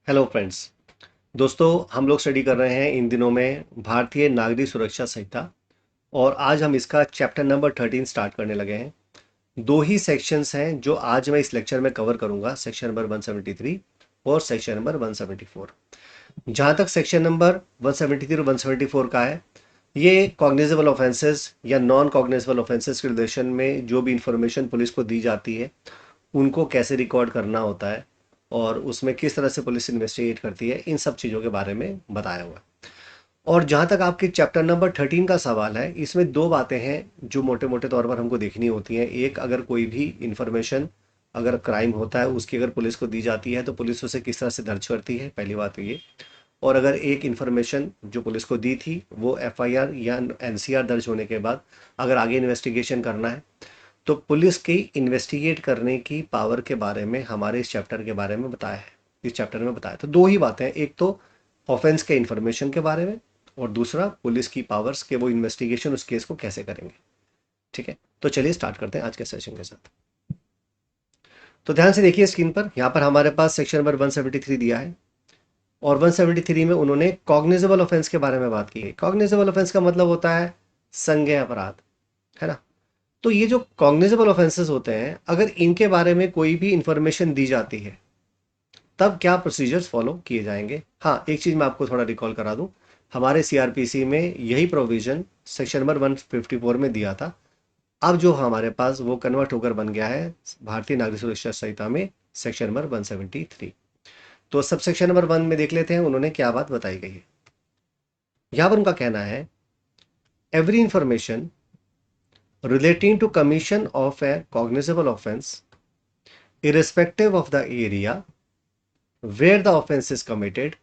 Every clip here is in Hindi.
Hello friends. दोस्तों, हम लोग स्टडी कर रहे हैं इन दिनों में भारतीय नागरिक सुरक्षा संहिता। और आज हम इसका चैप्टर नंबर 13 स्टार्ट करने लगे हैं। दो ही सेक्शंस हैं जो आज मैं इस लेक्चर में कवर करूंगा, सेक्शन नंबर 173 और सेक्शन नंबर 174। जहां तक सेक्शन नंबर 173 और 174 का है, ये कॉग्निजेबल ऑफेंसेस या नॉन कॉग्निजेबल ऑफेंसेस के रिलेशन में जो भी इंफॉर्मेशन पुलिस को दी जाती है उनको कैसे रिकॉर्ड करना होता है और उसमें किस तरह से पुलिस इन्वेस्टिगेट करती है, इन सब चीज़ों के बारे में बताया हुआ है। और जहाँ तक आपके चैप्टर नंबर 13 का सवाल है, इसमें दो बातें हैं जो मोटे मोटे तौर पर हमको देखनी होती हैं। एक, अगर कोई भी इंफॉर्मेशन, अगर क्राइम होता है उसकी अगर पुलिस को दी जाती है तो पुलिस उसे किस तरह से दर्ज करती है, पहली बात तो ये। और अगर एक इंफॉर्मेशन जो पुलिस को दी थी वो एफआईआर या एनसीआर दर्ज होने के बाद अगर आगे इन्वेस्टिगेशन करना है तो पुलिस की इन्वेस्टिगेट करने की पावर के बारे में हमारे इस चैप्टर के बारे में बताया है। इस चैप्टर में बताया तो दो ही बातें हैं, एक तो ऑफेंस के इन्फॉर्मेशन के बारे में और दूसरा पुलिस की पावर्स के वो इन्वेस्टिगेशन उस केस को कैसे करेंगे। ठीक है, तो चलिए स्टार्ट करते हैं आज के सेशन के साथ। तो ध्यान से देखिए स्क्रीन पर, यहाँ पर हमारे पास सेक्शन नंबर 173 दिया है और 173 में उन्होंने कॉग्निजेबल ऑफेंस के बारे में बात की है। कॉग्निजेबल ऑफेंस का मतलब होता है संज्ञेय अपराध, है ना। तो ये जो कॉग्निजेबल ऑफेंसेस होते हैं, अगर इनके बारे में कोई भी इंफॉर्मेशन दी जाती है तब क्या प्रोसीजर्स फॉलो किए जाएंगे। हाँ, एक चीज मैं आपको थोड़ा रिकॉल करा दूं, हमारे सीआरपीसी में यही प्रोविजन सेक्शन नंबर 154 में दिया था। अब जो हमारे पास वो कन्वर्ट होकर बन गया है भारतीय नागरिक सुरक्षा संहिता में सेक्शन नंबर 173। तो सब सेक्शन नंबर 1 में देख लेते हैं उन्होंने क्या बात बताई गई है। यहां पर उनका कहना है, every information relating to commission of a cognizable offense, irrespective of the area where the offense is committed,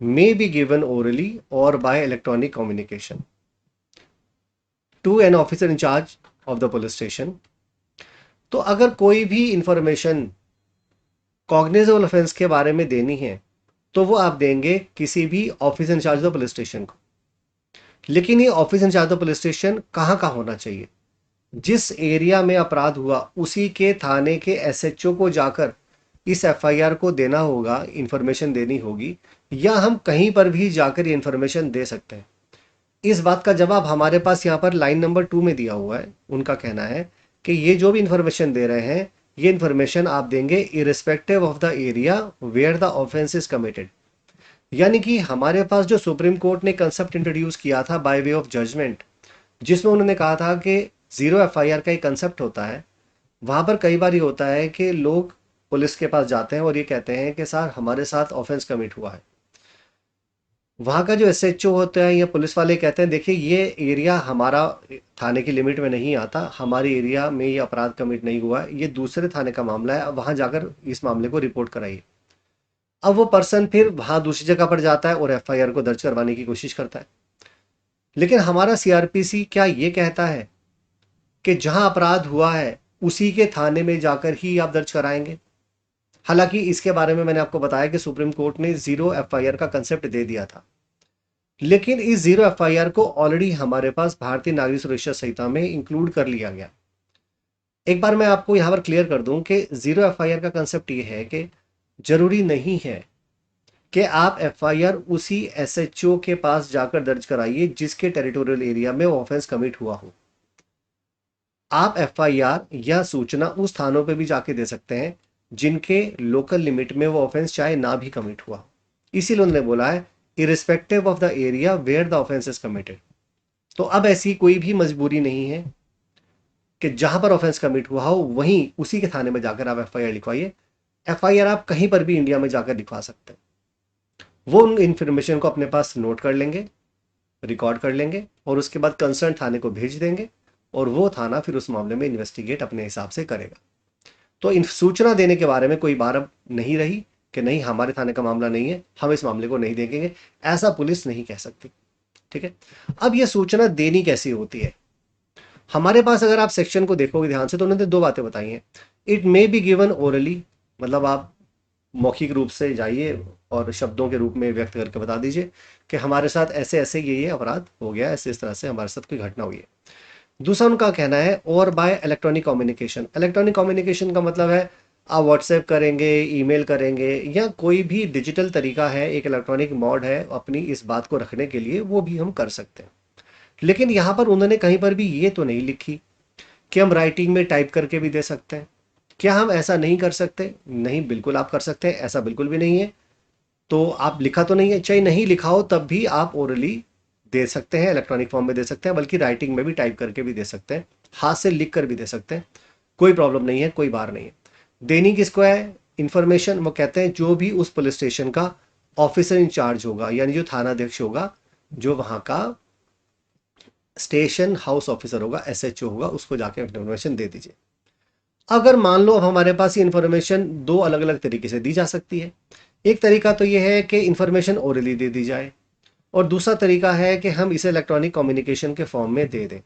may be given orally or by electronic communication to an officer in charge of the police station। तो अगर कोई भी इंफॉर्मेशन कॉग्निजेबल ऑफेंस के बारे में देनी है तो वो आप देंगे किसी भी officer in charge of police station को। लेकिन ये officer in charge of police station कहाँ का होना चाहिए, जिस एरिया में अपराध हुआ उसी के थाने के एसएचओ को जाकर इस एफआईआर को देना होगा, इंफॉर्मेशन देनी होगी, या हम कहीं पर भी जाकर ये इंफॉर्मेशन दे सकते हैं। इस बात का जवाब हमारे पास यहाँ पर लाइन नंबर 2 में दिया हुआ है। उनका कहना है कि ये जो भी इंफॉर्मेशन दे रहे हैं ये इंफॉर्मेशन आप देंगे irrespective of the area where the offence is committed. यानी कि हमारे पास जो सुप्रीम कोर्ट ने कंसेप्ट इंट्रोड्यूस किया था बाय वे ऑफ जजमेंट, जिसमें उन्होंने कहा था कि जीरो एफआईआर का एक कंसेप्ट होता है। वहां पर कई बार ये होता है कि लोग पुलिस के पास जाते हैं और ये कहते हैं कि सर हमारे साथ ऑफेंस कमिट हुआ है। वहां का जो एसएचओ होता है या पुलिस वाले कहते हैं देखिए ये एरिया हमारा थाने की लिमिट में नहीं आता, हमारे एरिया में ये अपराध कमिट नहीं हुआ है, ये दूसरे थाने का मामला है, अब वहां जाकर इस मामले को रिपोर्ट कराइए। अब वो पर्सन फिर वहां दूसरी जगह पर जाता है और एफआईआर को दर्ज करवाने की कोशिश करता है। लेकिन हमारा सीआरपीसी क्या ये कहता है कि जहां अपराध हुआ है उसी के थाने में जाकर ही आप दर्ज कराएंगे। हालांकि इसके बारे में मैंने आपको बताया कि सुप्रीम कोर्ट ने जीरो एफआईआर का कंसेप्ट दे दिया था, लेकिन इस जीरो एफआईआर को ऑलरेडी हमारे पास भारतीय नागरिक सुरक्षा संहिता में इंक्लूड कर लिया गया। एक बार मैं आपको यहां पर क्लियर कर दूं कि जीरो एफआईआर का कंसेप्ट ये है कि जरूरी नहीं है कि आप एफआईआर उसी एसएचओ के पास जाकर दर्ज कराइए जिसके टेरिटोरियल एरिया में ऑफेंस कमिट हुआ हो। आप एफआईआर या सूचना उस थानों पे भी जाके दे सकते हैं जिनके लोकल लिमिट में वो ऑफेंस चाहे ना भी कमिट हुआ। इसीलिए उन्होंने बोला है irrespective of the area where the offence is committed. तो अब ऐसी कोई भी मजबूरी नहीं है कि जहां पर ऑफेंस कमिट हुआ हो वहीं उसी के थाने में जाकर आप एफआईआर लिखवाइए। एफआईआर आप कहीं पर भी इंडिया में जाकर लिखवा सकते हैं। वो उन इंफॉर्मेशन को अपने पास नोट कर लेंगे, रिकॉर्ड कर लेंगे और उसके बाद कंसर्न थाने को भेज देंगे और वो थाना फिर उस मामले में इन्वेस्टिगेट अपने हिसाब से करेगा। तो इन सूचना देने के बारे में कोई बात अब नहीं रही कि नहीं हमारे थाने का मामला नहीं है, हम इस मामले को नहीं देखेंगे, ऐसा पुलिस नहीं कह सकती। ठीक है, अब ये सूचना देनी कैसी होती है। हमारे पास अगर आप सेक्शन को देखोगे ध्यान से तो उन्होंने दो बातें बताई हैं। It may be given orally, मतलब आप मौखिक रूप से जाइए और शब्दों के रूप में व्यक्त करके बता दीजिए कि हमारे साथ ऐसे ऐसे ये अपराध हो गया, ऐसे इस तरह से हमारे साथ कोई घटना हुई है। दूसरा उनका कहना है और bye electronic communication. Electronic communication का मतलब है आप व्हाट्सएप करेंगे, ईमेल करेंगे, या कोई भी डिजिटल तरीका है, एक इलेक्ट्रॉनिक मोड है अपनी इस बात को रखने के लिए, वो भी हम कर सकते हैं। लेकिन यहाँ पर उन्होंने कहीं पर भी ये तो नहीं लिखी कि हम राइटिंग में टाइप करके भी दे सकते हैं। क्या हम ऐसा नहीं कर सकते? नहीं, बिल्कुल आप कर सकते हैं, ऐसा बिल्कुल भी नहीं है। तो आप लिखा तो नहीं है, चाहे नहीं लिखा हो तब भी आप ओरली दे सकते हैं, इलेक्ट्रॉनिक फॉर्म में दे सकते हैं, बल्कि राइटिंग में भी टाइप करके भी दे सकते हैं, हाथ से लिख कर भी दे सकते हैं। कोई प्रॉब्लम नहीं है, कोई बार नहीं है। देनी किसको है इंफॉर्मेशन? वो कहते हैं जो भी उस पुलिस स्टेशन का ऑफिसर इंचार्ज होगा, यानी जो थाना अध्यक्ष होगा, जो वहां का स्टेशन हाउस ऑफिसर होगा, एसएचओ होगा, उसको जाके इंफॉर्मेशन दे दीजिए। अगर मान लो अब हमारे पास ये इंफॉर्मेशन दो अलग अलग तरीके से दी जा सकती है। एक तरीका तो ये है कि इंफॉर्मेशन ओरली दे दी जाए, और दूसरा तरीका है कि हम इसे इलेक्ट्रॉनिक कम्युनिकेशन के फॉर्म में दे दें।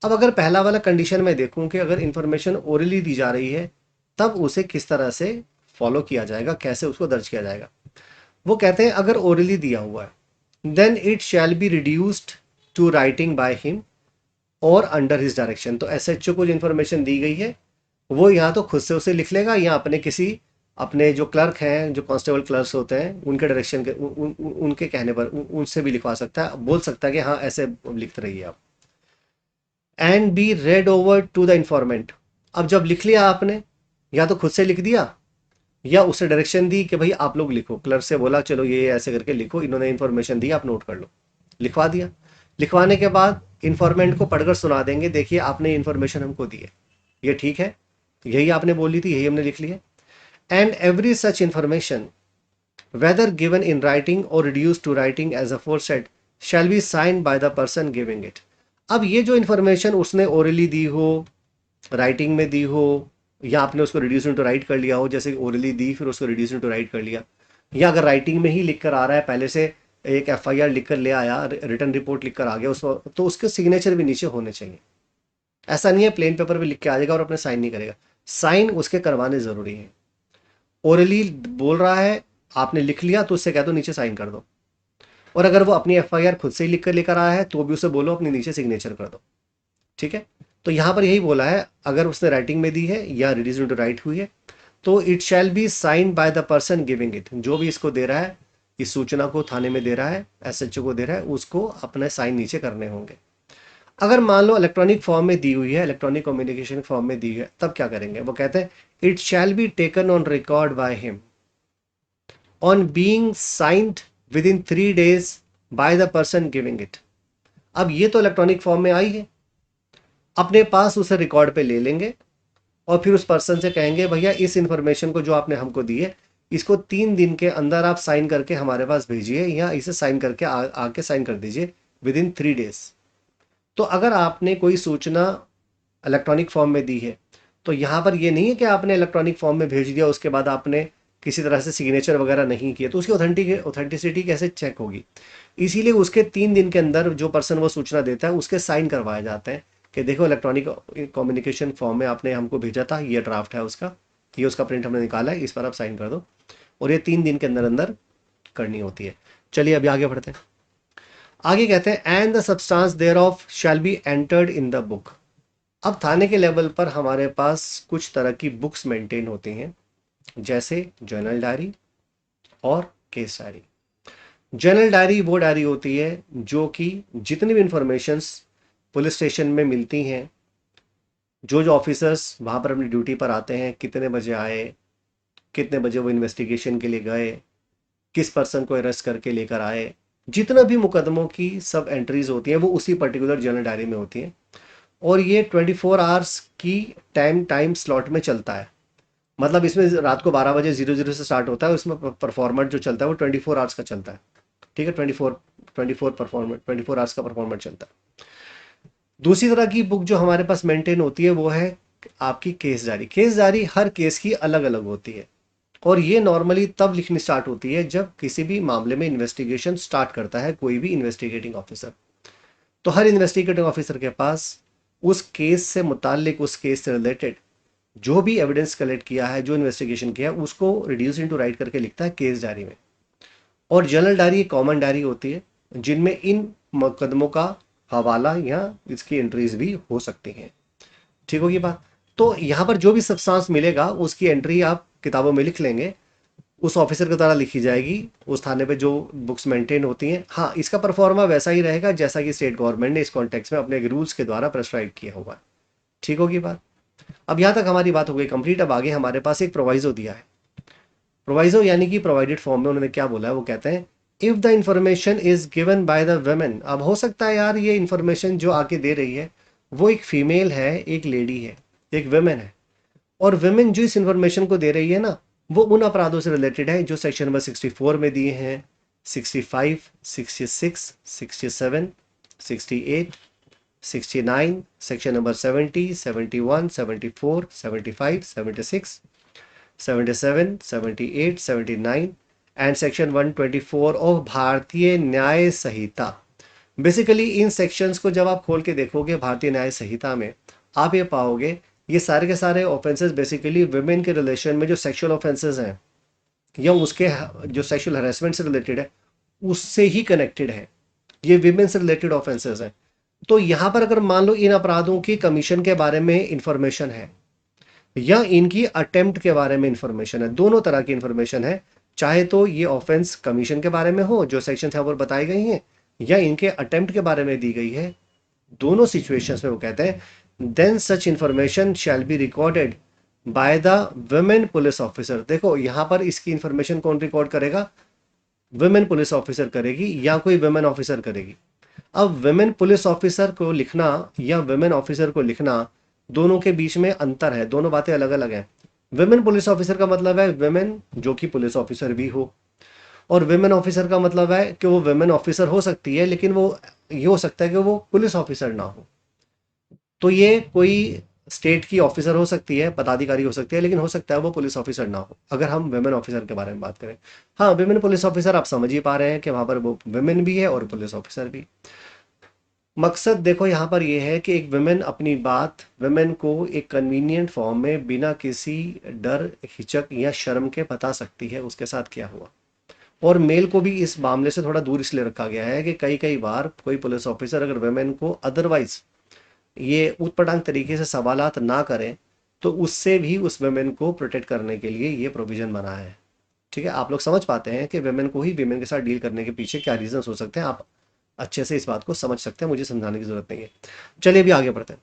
अब अगर पहला वाला कंडीशन में देखूं कि अगर इंफॉर्मेशन ओरली दी जा रही है, तब उसे किस तरह से फॉलो किया जाएगा, कैसे उसको दर्ज किया जाएगा। वो कहते हैं अगर ओरली दिया हुआ है then it shall be reduced to writing by him or under his direction. तो एसएचओ को जो इन्फॉर्मेशन दी गई है वो यहाँ तो खुद से उसे लिख लेगा, या अपने किसी अपने जो क्लर्क हैं, जो कांस्टेबल क्लर्क्स होते हैं, उनके डायरेक्शन के उनके कहने पर उनसे भी लिखवा सकता है, बोल सकता है कि हाँ ऐसे लिखते रहिए आप। And be read over to the informant. अब जब लिख लिया आपने, या तो खुद से लिख दिया या उसे डायरेक्शन दी कि भाई आप लोग लिखो, क्लर्क से बोला चलो ये ऐसे करके लिखो, इन्होंने इन्फॉर्मेशन दी, आप नोट कर लो, लिखवा दिया। लिखवाने के बाद इन्फॉर्मेंट को पढ़कर सुना देंगे, देखिए आपने इन्फॉर्मेशन हमको दी है, ये ठीक है, यही आपने बोली थी, यही हमने लिख लिया। And every such information whether given in writing or reduced to writing as aforesaid shall be signed by the person giving it। अब ये जो इंफॉर्मेशन उसने ओरली दी हो, राइटिंग में दी हो, या आपने उसको रिड्यूस इनटू राइट कर लिया हो, जैसे ओरली दी फिर उसको रिड्यूस इनटू राइट कर लिया, या अगर राइटिंग में ही लिख कर आ रहा है, पहले से एक एफआईआर लिख कर ले आया, रिटर्न रिपोर्ट लिख कर आ गया उसको, तो उसके सिग्नेचर भी नीचे होने चाहिए। ऐसा नहीं है प्लेन पेपर पे लिख के आ जाएगा और अपने साइन नहीं करेगा, साइन उसके करवाने जरूरी है। ओरली बोल रहा है, आपने लिख लिया तो उससे कह दो नीचे साइन कर दो, और अगर वो अपनी एफआईआर खुद से ही लिख कर लेकर आया है तो भी उसे बोलो अपने नीचे सिग्नेचर कर दो। ठीक है, तो यहां पर यही बोला है, अगर उसने राइटिंग में दी है या रिड्यूस टू राइट हुई है, तो it shall be signed by the person giving it. जो भी इसको दे रहा है, इस सूचना को थाने में दे रहा है, एसएचओ को दे रहा है, उसको अपने साइन नीचे करने होंगे। अगर मान लो इलेक्ट्रॉनिक फॉर्म में दी हुई है, इलेक्ट्रॉनिक कम्युनिकेशन फॉर्म में दी है, तब क्या करेंगे? वो कहते हैं it shall be taken on record by him on being signed with in 3 days by the person giving it. अब ये तो इलेक्ट्रॉनिक फॉर्म में आई है, अपने पास उसे रिकॉर्ड पे ले लेंगे और फिर उस पर्सन से कहेंगे भैया इस इंफॉर्मेशन को जो आपने हमको दी है, इसको 3 दिन के अंदर आप साइन करके हमारे पास भेजिए, या इसे साइन करके आके साइन कर दीजिए विद इन 3 days। तो अगर आपने कोई सूचना इलेक्ट्रॉनिक फॉर्म में दी है, तो यहाँ पर ये नहीं है कि आपने इलेक्ट्रॉनिक फॉर्म में भेज दिया, उसके बाद आपने किसी तरह से सिग्नेचर वगैरह नहीं किया, तो उसकी ऑथेंटिसिटी कैसे चेक होगी? इसीलिए उसके 3 दिन के अंदर जो पर्सन वो सूचना देता है उसके साइन करवाए जाते हैं कि देखो इलेक्ट्रॉनिक कम्युनिकेशन फॉर्म में आपने हमको भेजा था, ये ड्राफ्ट है उसका, ये उसका प्रिंट हमने निकाला है, इस पर आप साइन कर दो, और ये 3 दिन के अंदर अंदर करनी होती है। चलिए अभी आगे बढ़ते हैं। आगे कहते हैं and the substance thereof shall be entered in the book. अब थाने के लेवल पर हमारे पास कुछ तरह की बुक्स मेंटेन होती हैं, जैसे जर्नल डायरी और केस डायरी। जर्नल डायरी वो डायरी होती है जो कि जितनी भी इंफॉर्मेशंस पुलिस स्टेशन में मिलती हैं, जो जो ऑफिसर्स वहाँ पर अपनी ड्यूटी पर आते हैं, कितने बजे आए, कितने बजे वो इन्वेस्टिगेशन के लिए गए, किस पर्सन को अरेस्ट करके लेकर आए, जितना भी मुकदमों की सब एंट्रीज होती हैं वो उसी पर्टिकुलर जर्नल डायरी में होती हैं। और ये 24 आवर्स की टाइम स्लॉट में चलता है, मतलब इसमें रात को 12 बजे 00 से स्टार्ट होता है, उसमें परफॉर्मेंट जो चलता है वो 24 आवर्स का चलता है। ठीक है, 24 आवर्स का परफॉर्मेंट चलता है। दूसरी तरह की बुक जो हमारे पास मेंटेन होती है वो है आपकी केस डायरी। केस डायरी हर केस की अलग अलग होती है, और ये नॉर्मली तब लिखनी स्टार्ट होती है जब किसी भी मामले में इन्वेस्टिगेशन स्टार्ट करता है कोई भी इन्वेस्टिगेटिंग ऑफिसर। तो हर इन्वेस्टिगेटिंग ऑफिसर के पास उस केस से मुतालिक, उस केस से रिलेटेड जो भी एविडेंस कलेक्ट किया है, जो इन्वेस्टिगेशन किया है, उसको रिड्यूस इनटू राइट करके लिखता है केस डायरी में। और जनरल डायरी एक कॉमन डायरी होती है जिनमें इन मुकदमों का हवाला या इसकी एंट्रीज भी हो सकती हैं। ठीक होगी बात? तो यहाँ पर जो भी सब्सटेंस मिलेगा उसकी एंट्री आप किताबों में लिख लेंगे, उस ऑफिसर के द्वारा लिखी जाएगी उस थाने पे जो बुक्स मेंटेन होती हैं। हाँ, इसका परफॉर्मा वैसा ही रहेगा जैसा कि स्टेट गवर्नमेंट ने इस कॉन्टेक्स्ट में अपने रूल्स के द्वारा प्रेस्क्राइब किया हुआ है। ठीक होगी बात। अब यहाँ तक हमारी बात हो गई कंप्लीट। अब आगे हमारे पास एक प्रोवाइजो दिया है। प्रोवाइजो यानी कि प्रोवाइडेड फॉर्म में उन्होंने क्या बोला है, वो कहते हैं if the information is given by the women. अब हो सकता है यार ये इंफॉर्मेशन जो आके दे रही है वो एक फीमेल है, एक लेडी है, एक वुमेन है, और वुमेन जो इस इंफॉर्मेशन को दे रही है ना, वो उन अपराधों से रिलेटेड है जो सेक्शन नंबर 64 में दिए हैं, 65, 66, 67, 68, 69, section number 70, 71, 74, 75, 76, 77, 78, 79 and section 124 of भारतीय न्याय संहिता। बेसिकली इन सेक्शंस को जब आप खोल के देखोगे भारतीय न्याय संहिता में, आप ये पाओगे ये सारे के सारे ऑफेंसेस बेसिकली वुमेन के रिलेशन में जो सेक्सुअल ऑफेंसेस हैं या उसके जो सेक्सुअल हरेसमेंट से रिलेटेड है उससे ही कनेक्टेड है। ये विमेन से रिलेटेड ऑफेंसेस हैं। तो यहाँ पर अगर मान लो इन अपराधों की कमीशन के बारे में इंफॉर्मेशन है या इनकी अटेम्प्ट के बारे में इंफॉर्मेशन है, दोनों तरह की इंफॉर्मेशन है, चाहे तो ये ऑफेंस कमीशन के बारे में हो जो सेक्शन यहाँ पर बताई गई हैं या इनके अटेम्प्ट के बारे में दी गई है, दोनों सिचुएशंस में वो कहते हैं then such information shall be recorded by the women police officer. देखो यहाँ पर इसकी इंफॉर्मेशन कौन रिकॉर्ड करेगा, वुमेन पुलिस ऑफिसर करेगी या कोई वुमेन ऑफिसर करेगी। अब वुमेन पुलिस ऑफिसर को लिखना या वुमेन ऑफिसर को लिखना, दोनों के बीच में अंतर है, दोनों बातें अलग अलग हैं। वुमेन पुलिस ऑफिसर का मतलब है वुमेन जो कि पुलिस ऑफिसर भी हो, और वुमेन ऑफिसर का मतलब है कि वो वुमेन ऑफिसर हो सकती है लेकिन वो ये हो सकता है कि वो पुलिस ऑफिसर ना हो। तो ये कोई स्टेट की ऑफिसर हो सकती है, पदाधिकारी हो सकती है, लेकिन हो सकता है वो पुलिस ऑफिसर ना हो अगर हम वुमेन ऑफिसर के बारे में बात करें। हाँ, वुमेन पुलिस ऑफिसर आप समझ ही पा रहे हैं कि वहां पर वो वुमेन भी है और पुलिस ऑफिसर भी। मकसद देखो यहाँ पर यह है कि एक वुमेन अपनी बात वुमेन को एक कन्वीनियंट फॉर्म में बिना किसी डर, हिचक या शर्म के बता सकती है उसके साथ क्या हुआ। और मेल को भी इस मामले से थोड़ा दूर इसलिए रखा गया है कि कई कई बार कोई पुलिस ऑफिसर अगर वुमेन को अदरवाइज ये ऊटपटांग तरीके से सवालात ना करें तो उससे भी उस वुमेन को प्रोटेक्ट करने के लिए ये प्रोविजन बना है। ठीक है, आप लोग समझ पाते हैं कि वुमेन को ही वुमेन के साथ डील करने के पीछे क्या रीजन हो सकते हैं। आप अच्छे से इस बात को समझ सकते हैं, मुझे समझाने की जरूरत नहीं है। चलिए अभी आगे बढ़ते हैं।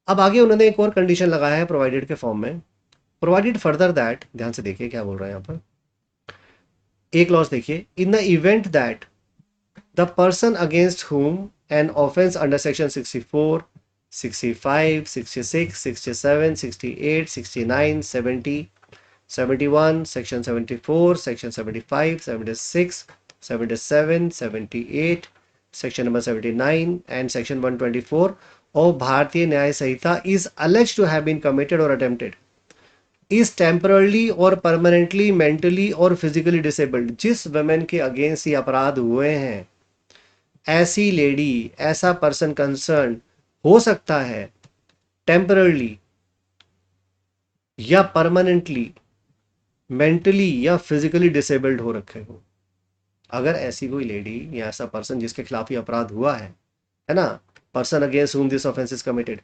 अब आगे उन्होंने एक और कंडीशन लगाया है प्रोवाइडेड के फॉर्म में, प्रोवाइडेड फर्दर दैट, ध्यान से देखिए क्या बोल रहे हैं यहाँ पर। एक लॉज देखिए, in the event that the person against whom an offense under section 64, 65, 66, 67, 68, 69, 70, 71, section 74, section 75, 76, 77, 78, section number 79 and section 124 of Bharatiya Nyaya Sanhita is alleged to have been committed or attempted is temporarily और permanently mentally और physically disabled। जिस वुमेन के अगेंस्ट ये अपराध हुए हैं, ऐसी लेडी, ऐसा पर्सन कंसर्न हो सकता है टेम्पररली या परमानेंटली मेंटली या फिजिकली डिसेबल्ड हो रखे हो। अगर ऐसी कोई लेडी या ऐसा पर्सन जिसके खिलाफ ये अपराध हुआ है ना, person against whom this offence is committed,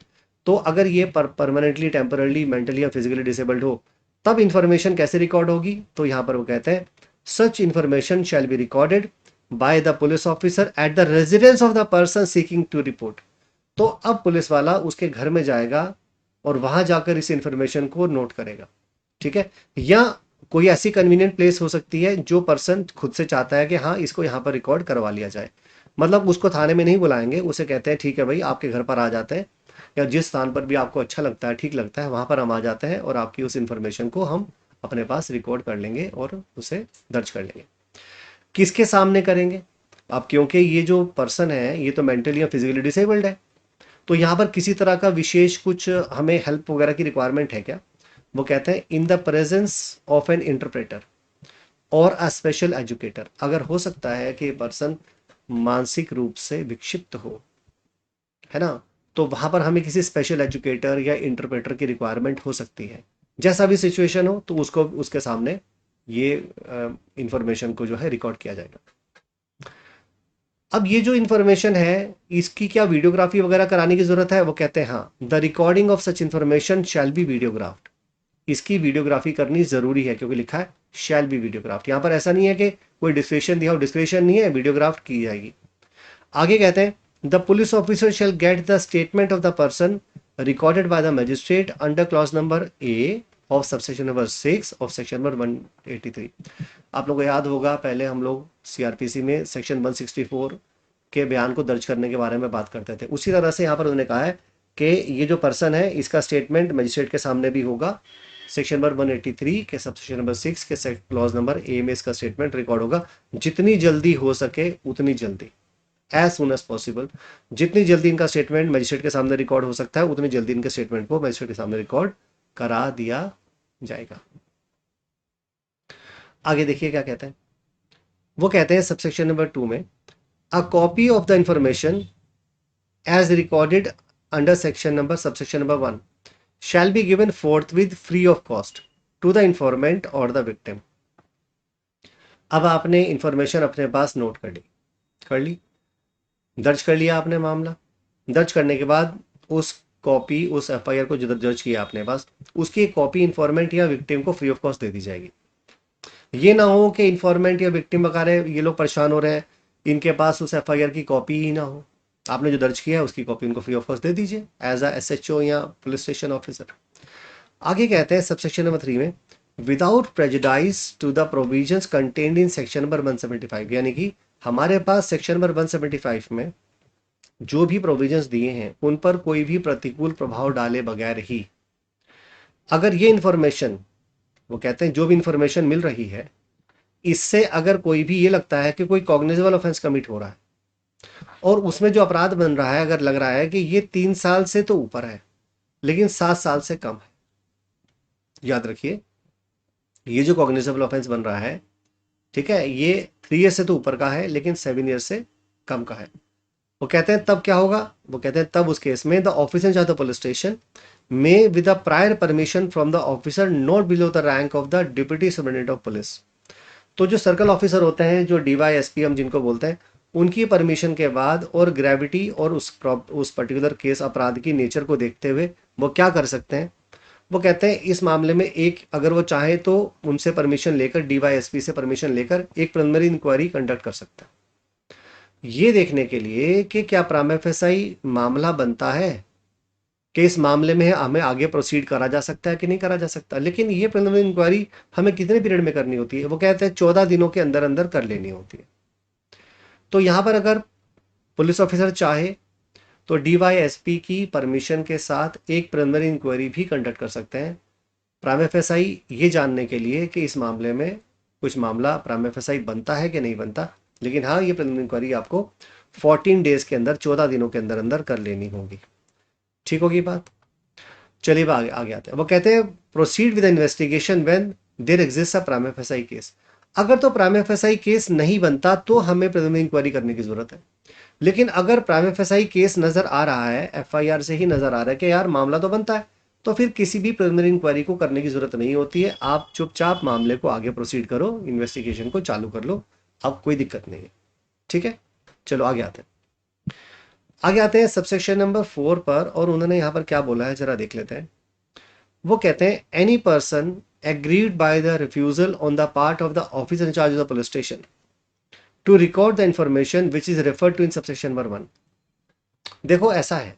तो अगर ये परमानेंटली, टेम्पररली, मेंटली या फिजिकली डिसेबल्ड हो तब इंफॉर्मेशन कैसे रिकॉर्ड होगी, तो यहां पर वो कहते हैं such information shall be recorded by the police officer at the residence of the person seeking to report. तो अब पुलिस वाला उसके घर में जाएगा और वहां जाकर इस इंफॉर्मेशन को नोट करेगा। ठीक है, या कोई ऐसी कन्वीनियंट प्लेस हो सकती है जो पर्सन खुद से चाहता है कि हाँ इसको यहाँ पर रिकॉर्ड करवा लिया जाए। मतलब उसको थाने में नहीं बुलाएंगे, उसे कहते हैं ठीक है भाई आपके घर पर आ जाते हैं, या जिस स्थान पर भी आपको अच्छा लगता है, ठीक लगता है, वहां पर हम आ जाते हैं और आपकी उस इंफॉर्मेशन को हम अपने पास रिकॉर्ड कर लेंगे और उसे दर्ज कर लेंगे। किसके सामने करेंगे? अब क्योंकि ये जो पर्सन है ये तो मेंटली या फिजिकली डिसेबल्ड है, तो यहाँ पर किसी तरह का विशेष कुछ हमें हेल्प वगैरह की रिक्वायरमेंट है क्या? वो कहते हैं in the presence of N interpreter और अ स्पेशल एजुकेटर। अगर हो सकता है कि पर्सन मानसिक रूप से विक्षिप्त हो, है ना, तो वहां पर हमें किसी स्पेशल एजुकेटर या इंटरप्रेटर की रिक्वायरमेंट हो सकती है। जैसा भी सिचुएशन हो तो उसको उसके सामने ये इंफॉर्मेशन को जो है रिकॉर्ड किया जाएगा। अब ये जो इन्फॉर्मेशन है, इसकी क्या वीडियोग्राफी वगैरह कराने की जरूरत है? वो कहते हैं हाँ, the recording of such information shall be videographed. इसकी वीडियोग्राफी करनी जरूरी है, क्योंकि लिखा है शैल बी वीडियोग्राफ्ड। यहां पर ऐसा नहीं है कि कोई डिस्क्रिप्शन दिया हो, डिस्क्रिप्शन नहीं है, वीडियोग्राफ्ट की जाएगी। आगे कहते हैं the police officer shell get the statement of the person recorded by the magistrate under clause number A of subsection number 6 of section number 183। आप लोगों को याद होगा, पहले हम लोग सीआरपीसी में सेक्शन 164 के बयान को दर्ज करने के बारे में बात करते थे। उसी तरह से यहाँ पर उन्होंने कहा है कि ये जो पर्सन है, इसका स्टेटमेंट मजिस्ट्रेट के सामने भी होगा। सेक्शन नंबर 183 के सबसेक्शन नंबर 6 के क्लॉज नंबर ए में इसका स्टेटमेंट रिकॉर्ड होगा। जितनी जल्दी हो सके उतनी जल्दी, एज सुन एज पॉसिबल, जितनी जल्दी इनका स्टेटमेंट मजिस्ट्रेट के सामने रिकॉर्ड हो सकता है, उतनी जल्दी इनके स्टेटमेंट को मजिस्ट्रेट के सामने रिकॉर्ड करा दिया जाएगा। आगे देखिए क्या कहते हैं। वो कहते हैं सबसेक्शन नंबर 2 में, a copy of the information as recorded under section number subsection number 1 shall be given forthwith free of cost to the informant or the victim। अब आपने इंफॉर्मेशन अपने पास नोट कर ली, दर्ज कर लिया आपने मामला। दर्ज करने के बाद उस कॉपी, उस एफआईआर को जो दर्ज किया आपने पास, उसकी एक कॉपी इंफॉर्मेंट या विक्टिम को फ्री ऑफ कॉस्ट दे दी जाएगी। ये ना हो कि इंफॉर्मेंट या विक्टिम वगैरह ये लोग परेशान हो रहे हैं, इनके पास उस एफआईआर की कॉपी ही ना हो। आपने जो दर्ज किया है उसकी कॉपी उनको फ्री ऑफ कॉस्ट दे दीजिए एज अ एसएचओ या पुलिस स्टेशन ऑफिसर। आगे कहते हैं सबसेक्शन नंबर 3 में, without prejudice to the provisions contained in section number 175। यानी कि हमारे पास सेक्शन नंबर 175 में जो भी प्रोविजंस दिए हैं उन पर कोई भी प्रतिकूल प्रभाव डाले बगैर ही, अगर ये इंफॉर्मेशन, वो कहते हैं जो भी इंफॉर्मेशन मिल रही है, इससे अगर कोई भी ये लगता है कि कोई कॉग्निजेबल ऑफेंस कमिट हो रहा है और उसमें जो अपराध बन रहा है, अगर लग रहा है कि ये 3 साल से तो ऊपर है लेकिन 7 साल से कम है, याद रखिए ये जो कॉग्निजेबल ऑफेंस बन रहा है, ठीक है, ये 3 ईयर से तो ऊपर का है लेकिन 7 ईयर से कम का है। वो कहते हैं तब क्या होगा? वो कहते हैं तब उस केस में the officer in charge of police station में with the prior permission from the officer not below the rank of the deputy superintendent of police. तो जो सर्कल ऑफिसर होते हैं, जो डीवाईएसपी हम जिनको बोलते हैं, उनकी परमिशन के बाद और ग्रेविटी और उस पर्टिकुलर केस अपराध की नेचर को देखते हुए वो क्या कर सकते हैं? वो कहते हैं इस मामले में एक, अगर वो चाहे तो उनसे परमिशन लेकर, डीवाईएसपी से परमिशन लेकर एक प्रिलिमिनरी इंक्वायरी कंडक्ट कर सकता है, ये देखने के लिए कि क्या प्राइमा फेसाई मामला बनता है, कि इस मामले में हमें आगे प्रोसीड करा जा सकता है कि नहीं करा जा सकता। लेकिन ये प्रिलिमिनरी इंक्वायरी हमें कितने पीरियड में करनी होती है? वो कहते हैं 14 दिनों के अंदर अंदर कर लेनी होती है। तो यहां पर अगर पुलिस ऑफिसर चाहे तो डीवाईएसपी की परमिशन के साथ एक प्रिलिमिनरी इंक्वायरी भी कंडक्ट कर सकते हैं, प्राइमा फेसाई ये जानने के लिए कि इस मामले में कुछ मामला प्राइमा फेसाई बनता है कि नहीं बनता। लेकिन हाँ, ये प्रिलिमिनरी इंक्वायरी आपको 14 डेज के अंदर, 14 दिनों के अंदर अंदर कर लेनी होगी। ठीक होगी बात? चलिए आगे आगे आते हैं। वो कहते हैं proceed with investigation when there exist a prima facie case. अगर तो प्राइमा फेसाई केस नहीं बनता तो हमें प्रिलिमिनरी इंक्वायरी करने की जरूरत है। लेकिन अगर प्राइमा फेसाई केस नजर आ रहा है, एफआईआर से ही नजर आ रहा है कि यार मामला तो बनता है, तो फिर किसी भी प्रिलिमिनरी इंक्वायरी को करने की जरूरत नहीं होती है। आप चुपचाप मामले को आगे प्रोसीड करो, इन्वेस्टिगेशन को चालू कर लो, अब कोई दिक्कत नहीं है। ठीक है, चलो आगे आते हैं सबसेक्शन नंबर 4 पर, और उन्होंने यहां पर क्या बोला है जरा देख लेते हैं। वो कहते हैं any person aggrieved by the refusal on the part of the officer in charge of the police station to record the information which is referred to in subsection number 1। देखो ऐसा है,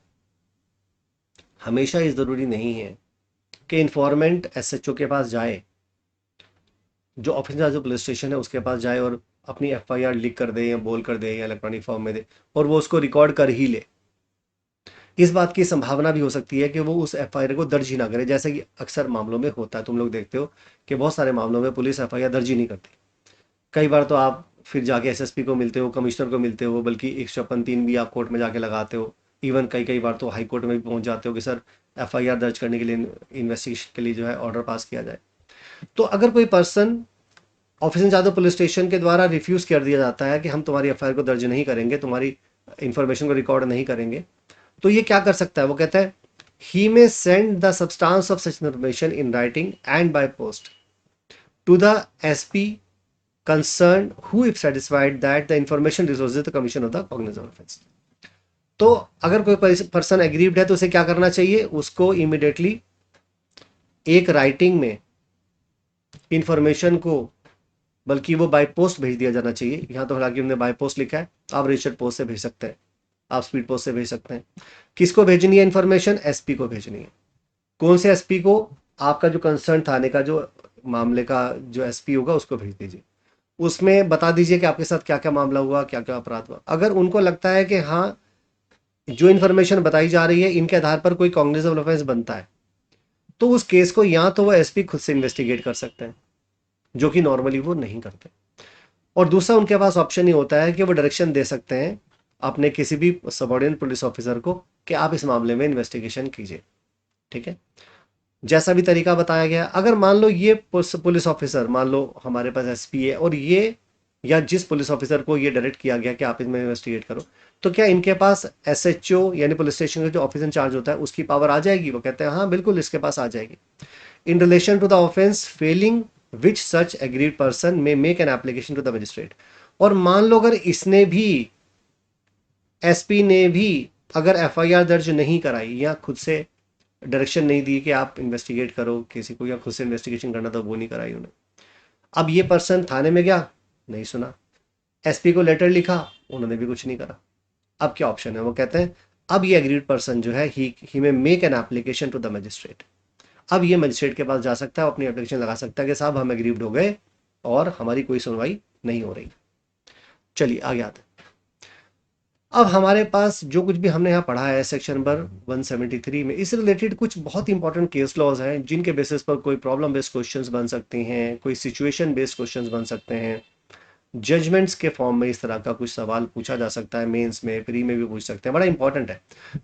हमेशा ये जरूरी नहीं है कि इंफॉर्मेंट एसएचओ के पास जाए, जो officer in charge of police station है उसके पास जाए और अपनी एफआईआर लिख कर दे या बोल कर दे या इलेक्ट्रॉनिक फॉर्म में दे और वो उसको रिकॉर्ड कर ही ले। इस बात की संभावना भी हो सकती है कि वो उस एफआईआर को दर्ज ही ना करे, जैसे कि अक्सर मामलों में होता है। तुम लोग देखते हो कि बहुत सारे मामलों में पुलिस एफआईआर दर्ज ही नहीं करती। कई बार तो आप फिर जाके एसएसपी को मिलते हो, कमिश्नर को मिलते हो, बल्कि 153 भी आप कोर्ट में जाके लगाते हो। इवन कई कई बार तो हाई कोर्ट में भी पहुंच जाते हो कि सर एफआईआर दर्ज करने के लिए, इन्वेस्टिगेशन के लिए जो है ऑर्डर पास किया जाए। तो अगर कोई person officer in charge of police station के द्वारा रिफ्यूज कर दिया जाता है कि हम तुम्हारी एफआईआर को दर्ज नहीं करेंगे, तुम्हारी इंफॉर्मेशन को रिकॉर्ड नहीं करेंगे, तो ये क्या कर सकता है? वो कहता है he may send the substance of such information in writing and by post to the SP concerned who if satisfied that the information resources the commission of the cognizable offense। तो अगर कोई पर्सन एग्रीव्ड है तो उसे क्या करना चाहिए, उसको इमीडिएटली एक राइटिंग में इंफॉर्मेशन को, बल्कि वो बाय पोस्ट भेज दिया जाना चाहिए। यहाँ तो हालांकि हमने बाय पोस्ट लिखा है, आप रजिस्टर्ड पोस्ट से भेज सकते हैं, आप स्पीड पोस्ट से भेज सकते हैं। किसको भेजनी है इन्फॉर्मेशन, एसपी को भेजनी है। कौन से एसपी को, आपका जो कंसर्न थाने का जो मामले का जो एसपी होगा उसको भेज दीजिए। उसमें बता दीजिए कि आपके साथ क्या क्या मामला हुआ, क्या क्या अपराध हुआ। अगर उनको लगता है कि हाँ जो इन्फॉर्मेशन बताई जा रही है इनके आधार पर कोई कॉग्निजेबल ऑफेंस बनता है, तो उस केस को या तो वो एसपी खुद से इन्वेस्टिगेट कर सकते हैं, जो कि नॉर्मली वो नहीं करते। और दूसरा उनके पास ऑप्शन ही होता है कि वो डायरेक्शन दे सकते हैं अपने किसी भी सबऑर्डिनेट पुलिस ऑफिसर को कि आप इस मामले में इन्वेस्टिगेशन कीजिए। ठीक है, जैसा भी तरीका बताया गया। अगर मान लो ये पुलिस ऑफिसर, मान लो हमारे पास एसपी है और ये, या जिस पुलिस ऑफिसर को ये डायरेक्ट किया गया कि आप इसमें इन्वेस्टिगेट करो, तो क्या इनके पास एसएचओ यानी पुलिस स्टेशन का जो ऑफिसर इंचार्ज होता है उसकी पावर आ जाएगी? वो कहते हैं हाँ बिल्कुल इसके पास आ जाएगी। In relation to the offence falling which such aggrieved person may make an application to the magistrate. और मान लो अगर इसने भी, एसपी ने भी अगर एफआईआर दर्ज नहीं कराई या खुद से डायरेक्शन नहीं दी कि आप इन्वेस्टिगेट करो किसी को, या खुद से इन्वेस्टिगेशन करना, तो वो नहीं कराई उन्हें। अब ये पर्सन थाने में गया, नहीं सुना, एसपी को लेटर लिखा, उन्होंने भी कुछ नहीं करा। अब क्या ऑप्शन है? वो कहते हैं अब ये एग्रीड पर्सन जो है ही में make an application to the magistrate. अब ये मजिस्ट्रेट के पास जा सकता है, अपनी एप्लीकेशन लगा सकता है कि साहब हम एग्रीड हो गए और हमारी कोई सुनवाई नहीं हो रही। चलिए आगे आते हैं। अब हमारे पास जो कुछ भी हमने यहाँ पढ़ा है सेक्शन नंबर 173 में, इससे रिलेटेड कुछ बहुत इंपॉर्टेंट केस लॉज हैं जिनके बेसिस पर कोई प्रॉब्लम बेस्ड क्वेश्चंस बन सकते हैं, कोई सिचुएशन बेस्ड क्वेश्चंस बन सकते हैं, जजमेंट्स के फॉर्म में इस तरह का कुछ सवाल पूछा जा सकता है, मेंस में, प्री में भी पूछ सकते हैं। बड़ा इंपॉर्टेंट है।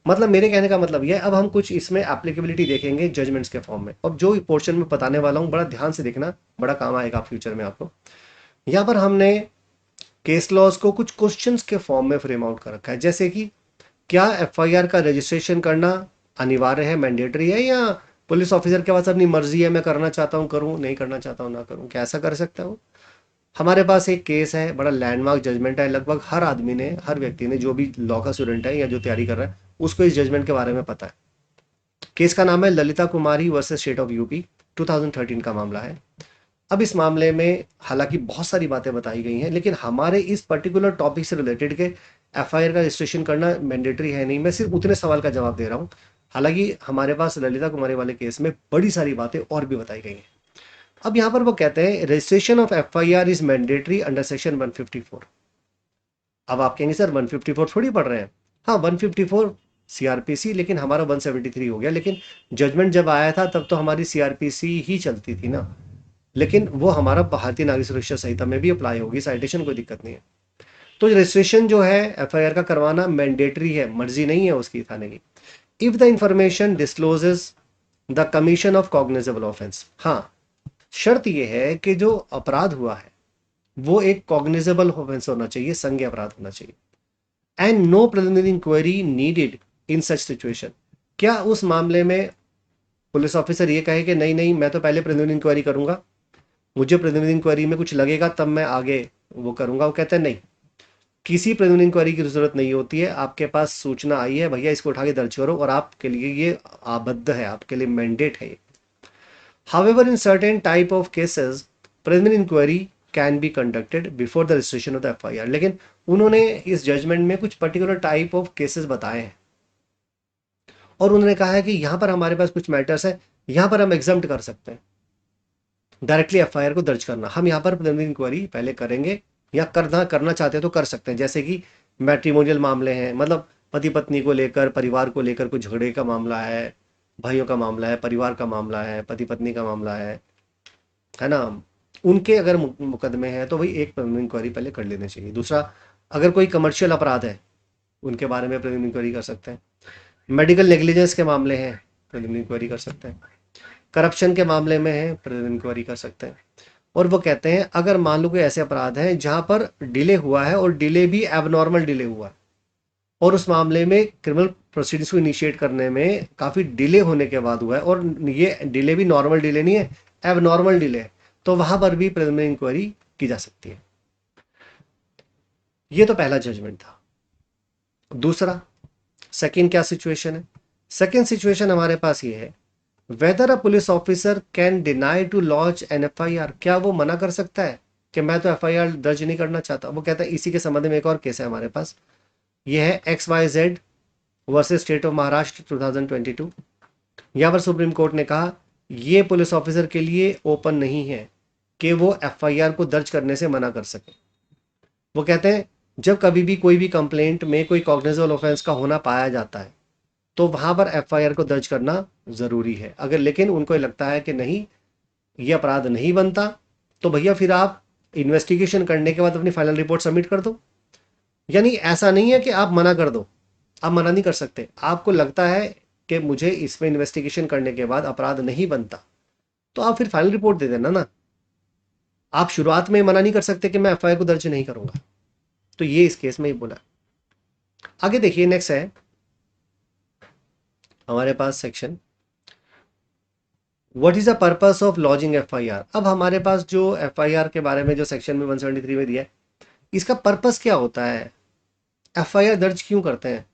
मतलब मेरे कहने का मतलब यह है, अब हम कुछ इसमें एप्लीकेबिलिटी देखेंगे जजमेंट्स के फॉर्म में। अब जो पोर्शन में बताने वाला हूँ बड़ा ध्यान से देखना, बड़ा काम आएगा फ्यूचर में आपको। यहाँ पर हमने केस लॉज को कुछ क्वेश्चंस के फॉर्म में फ्रेम आउट कर रखा है, जैसे कि क्या एफआईआर का रजिस्ट्रेशन करना अनिवार्य है, मैंडेटरी है, या पुलिस ऑफिसर के पास अपनी मर्जी है, मैं करना चाहता हूँ करूँ, नहीं करना चाहता हूँ ना करूँ, क्या ऐसा कर सकता हूँ? हमारे पास एक केस है, बड़ा लैंडमार्क जजमेंट है, लगभग हर आदमी ने, हर व्यक्ति ने, जो भी लॉ का स्टूडेंट है या जो तैयारी कर रहा है उसको इस जजमेंट के बारे में पता है। केस का नाम है ललिता कुमारी वर्सेस स्टेट ऑफ यूपी, 2013 का मामला है। अब इस मामले में हालांकि बहुत सारी बातें बताई गई हैं, लेकिन हमारे इस पर्टिकुलर टॉपिक से रिलेटेड के एफआईआर का रजिस्ट्रेशन करना मैंडेटरी है नहीं, मैं सिर्फ उतने सवाल का जवाब दे रहा हूं। हालांकि हमारे पास ललिता कुमारी वाले केस में बड़ी सारी बातें और भी बताई गई हैं। अब यहां पर वो कहते हैं registration of FIR is mandatory under section 154। अब आप कहेंगे सर 154 थोड़ी पढ़ रहे हैं। हाँ 154 सीआरपीसी, लेकिन हमारा 173 हो गया। लेकिन जजमेंट जब आया था तब तो हमारी सीआरपीसी ही चलती थी ना, लेकिन वो हमारा भारतीय नागरिक सुरक्षा संहिता में भी अप्लाई होगी, साइटेशन कोई दिक्कत नहीं है। तो रजिस्ट्रेशन जो है एफआईआर का करवाना मैंडेटरी है, मर्जी नहीं है उसकी थाने की। If the information discloses the commission of cognizable offence. हाँ, शर्त यह है कि जो अपराध हुआ है वो एक कॉग्निजेबल ऑफेंस होना चाहिए, संज्ञेय अपराध होना चाहिए। And no preliminary inquiry needed in such situation. क्या उस मामले में पुलिस ऑफिसर ये कहे कि नहीं नहीं मैं तो पहले प्रिलिमिनरी इंक्वायरी करूंगा, मुझे प्रिलिमिनरी इंक्वायरी में कुछ लगेगा तब मैं आगे वो करूंगा? वो कहते हैं नहीं, किसी प्रिलिमिनरी इंक्वायरी की जरूरत नहीं होती है। आपके पास सूचना आई है, भैया इसको उठा के दर्ज करो, और आपके लिए ये आबद्ध है, आपके लिए मैंडेट है। However in certain type of cases preliminary inquiry can be conducted before the registration of the FIR. लेकिन उन्होंने इस जजमेंट में कुछ पर्टिकुलर टाइप ऑफ केसेस बताए हैं और उन्होंने कहा है कि यहां पर हमारे पास कुछ मैटर्स है, यहां पर हम एग्जम्प्ट कर सकते हैं डायरेक्टली एफआईआर को दर्ज करना। हम यहाँ पर प्रिलिमिनरी इंक्वायरी पहले करेंगे, या करना चाहते हैं तो कर सकते हैं। जैसे कि मैट्रिमोनियल मामले हैं, मतलब पति पत्नी को लेकर, परिवार को लेकर कुछ झगड़े का मामला है, भाइयों का मामला है, परिवार का मामला है, पति पत्नी का मामला है ना, उनके अगर मुकदमे हैं तो भाई एक प्रिलिमिनरी इंक्वायरी पहले कर लेनी चाहिए। दूसरा, अगर कोई कमर्शियल अपराध है उनके बारे में प्रिलिमिनरी इंक्वायरी कर सकते हैं। मेडिकल नेग्लिजेंस के मामले हैं, प्रिलिमिनरी इंक्वायरी कर सकते हैं। करप्शन के मामले में है, प्रिलिमिनरी इंक्वायरी कर सकते हैं। और वो कहते हैं अगर मान लो कोई ऐसे अपराध हैं जहां पर डिले हुआ है और डिले भी एबनॉर्मल डिले हुआ है, और उस मामले में क्रिमिनल प्रोसीडिंग्स को इनिशिएट करने में काफ़ी डिले होने के बाद हुआ है, और ये डिले भी नॉर्मल डिले नहीं है, एबनॉर्मल डिले है, तो वहां पर भी प्रिलिमिनरी इंक्वायरी की जा सकती है। ये तो पहला जजमेंट था। दूसरा, सेकंड क्या सिचुएशन है? सेकंड सिचुएशन हमारे पास ये है, whether a police officer can deny to launch an FIR, क्या वो मना कर सकता है कि मैं तो एफआईआर दर्ज नहीं करना चाहता? वो कहता है, इसी के संबंध में एक और केस है हमारे पास, ये है XYZ versus state of Maharashtra 2022। यहाँ पर सुप्रीम कोर्ट ने कहा ये पुलिस ऑफिसर के लिए ओपन नहीं है कि वो एफआईआर को दर्ज करने से मना कर सके। वो कहते हैं जब कभी भी कोई भी कंप्लेंट में कोई कॉग्निजेबल ऑफेंस का होना पाया जाता है तो वहां पर एफआईआर को दर्ज करना जरूरी है। अगर लेकिन उनको लगता है कि नहीं ये अपराध नहीं बनता, तो भैया फिर आप इन्वेस्टिगेशन करने के बाद अपनी फाइनल रिपोर्ट सबमिट कर दो। यानी ऐसा नहीं है कि आप मना कर दो, आप मना नहीं कर सकते। आपको लगता है कि मुझे इसमें इन्वेस्टिगेशन करने के बाद अपराध नहीं बनता, तो आप फिर फाइनल रिपोर्ट दे देना ना। आप शुरुआत में मना नहीं कर सकते कि मैं एफआईआर को दर्ज नहीं करूंगा। तो ये इस केस में ही बोला। आगे देखिए, नेक्स्ट है हमारे पास section, what is the purpose of lodging FIR. अब हमारे पास जो एफआईआर के बारे में जो सेक्शन में 173 में दिया है, इसका पर्पस क्या होता है, एफआईआर दर्ज क्यों करते हैं?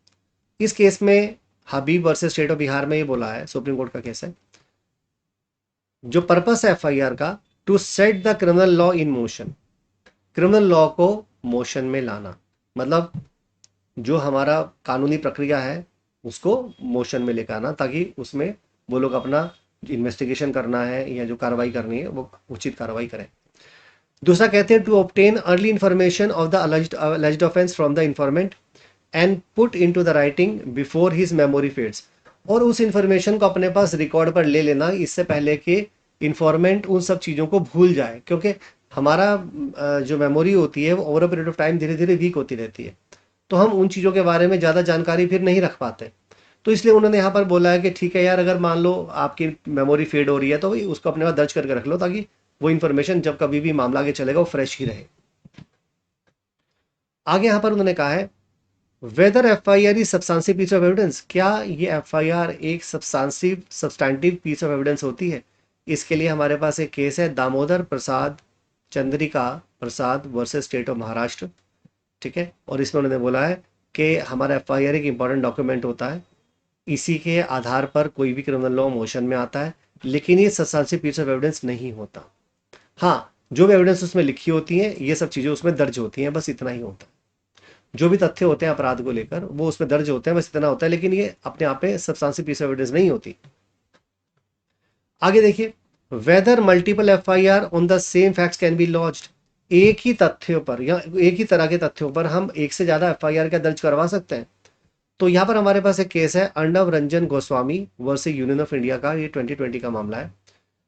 इस केस में हबीब वर्सेस स्टेट ऑफ बिहार में ये बोला है, सुप्रीम कोर्ट का केस है, जो पर्पस है एफआईआर का, to set the criminal law in motion, criminal law को मोशन में लाना। मतलब जो हमारा कानूनी प्रक्रिया है उसको मोशन में लेकर आना, ताकि उसमें वो लोग अपना इन्वेस्टिगेशन करना है या जो कार्रवाई करनी है वो उचित कार्रवाई करें। दूसरा कहते हैं to obtain early information of the alleged offence from the informant and put into the writing before his memory fades, और उस इंफॉर्मेशन को अपने पास रिकॉर्ड पर ले लेना इससे पहले कि इंफॉर्मेंट उन सब चीज़ों को भूल जाए, क्योंकि हमारा जो मेमोरी होती है वो over a period of time धीरे धीरे वीक होती रहती है, तो हम उन चीज़ों के बारे में ज़्यादा जानकारी फिर नहीं रख पाते। तो इसलिए उन्होंने यहाँ पर बोला है कि ठीक है यार, अगर मान लो आपकी मेमोरी फेड हो रही है तो भाई उसको अपने पास दर्ज करके रख लो, ताकि वो इन्फॉर्मेशन जब कभी भी मामला आगे चलेगा वो फ्रेश ही रहे। आगे यहाँ पर उन्होंने कहा है whether FIR is substantive piece of evidence, क्या ये एफआईआर एक सब्सटेंटिव पीस ऑफ एविडेंस होती है? इसके लिए हमारे पास एक केस है, दामोदर प्रसाद Chandrika Prasad versus state of Maharashtra. ठीक है, और इसमें उन्होंने बोला है कि हमारा एफआईआर एक इंपॉर्टेंट डॉक्यूमेंट होता है, इसी के आधार पर कोई भी क्रिमिनल लॉ मोशन में आता है, लेकिन ये सब्सटेंटिव पीस ऑफ एविडेंस नहीं होता। हाँ, जो भी एविडेंस उसमें लिखी होती है ये सब चीज़ें उसमें दर्ज होती हैं, बस इतना ही होता है। जो भी तथ्य होते हैं अपराध को लेकर वो उसमें दर्ज होते हैं, बस इतना होता है, लेकिन ये अपने आप में सब्सटेंटिव पीस ऑफ एविडेंस नहीं होती। आगे देखिए, whether multiple FIR on the same facts can be launched, एक ही तथ्यों पर या एक ही तरह के तथ्यों पर हम एक से ज्यादा एफआईआर क्या दर्ज करवा सकते हैं? तो यहाँ पर हमारे पास एक केस है, Arnab Ranjan Goswami versus Union of India का, ये 2020 का मामला है।